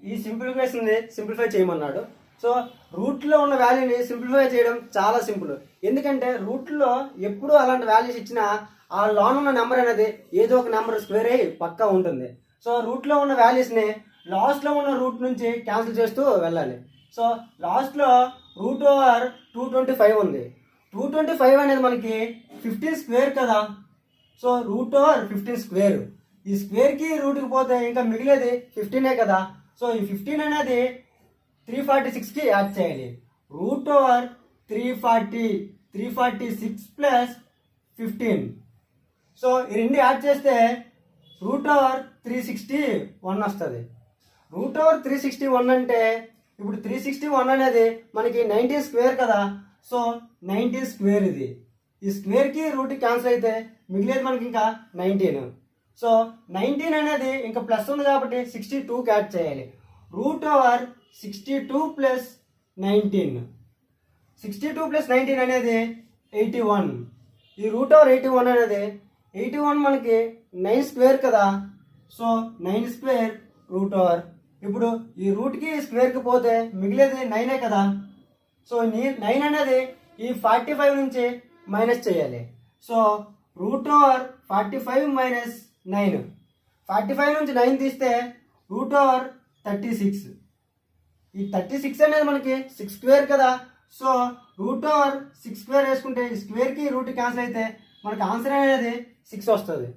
ఈ సింప్లిఫికేషన్ని సింప్లిఫై చేయమన్నాడు. సో రూట్లో ఉన్న వాల్యూని సింప్లిఫై చేయడం చాలా సింపుల్. ఎందుకంటే రూట్లో ఎప్పుడు అలాంటి వాల్యూస్ ఇచ్చినా ఆ లోన్ ఉన్న నెంబర్ అనేది ఏదో ఒక నెంబర్ స్క్వేర్ అయ్యి పక్కా ఉంటుంది. సో రూట్లో ఉన్న వాల్యూస్ని లాస్ట్లో ఉన్న రూట్ నుంచి క్యాన్సిల్ చేస్తూ వెళ్ళాలి. సో లాస్ట్లో రూట్ ఓవర్ 225 ఉంది. 225 అనేది మనకి 15 స్క్వేర్ కదా. So root over 15 square. ఈ స్క్వేర్కి రూట్కి పోతే ఇంకా మిగిలేది 15 కదా. సో ఈ 15 అనేది 346కి యాడ్ చేయాలి. Root over 346 plus 15. సో ఈ రెండు యాడ్ చేస్తే రూట్ ఓవర్ 361 వస్తుంది. రూట్ ఓవర్ 361 అంటే ఇప్పుడు 361 అనేది మనకి 19 స్క్వేర్ కదా. సో 19 స్క్వేర్ ఇది. ఈ స్క్వేర్కి రూట్ క్యాన్సిల్ అయితే మిగిలేదు మనకి ఇంకా 19. సో 19 అనేది ఇంకా ప్లస్ ఉంది కాబట్టి 62కి యాడ్ చేయాలి. Root over 62 plus 19. 62 ప్లస్ 19 అనేది 81. ఈ రూట్ ఓవర్ 81 అనేది 81 మనకి 9 స్క్వేర్ కదా. So 9 square root over. ఇప్పుడు ఈ రూట్కి స్క్వేర్కి పోతే మిగిలేది 9 కదా. సో 9 అనేది ఈ 45 నుంచి మైనస్ చేయాలి. So root over 45 minus 9. 45 నుంచి 9 తీస్తే రూట్ ఓవర్ 36. ఈ 36 అనేది మనకి 6 స్క్వేర్ కదా. సో రూట్ ఓవర్ 6 స్క్వేర్ వేసుకుంటే ఈ స్క్వేర్కి రూట్ క్యాన్సిల్ అయితే మనకి ఆన్సర్ అనేది 6 వస్తుంది.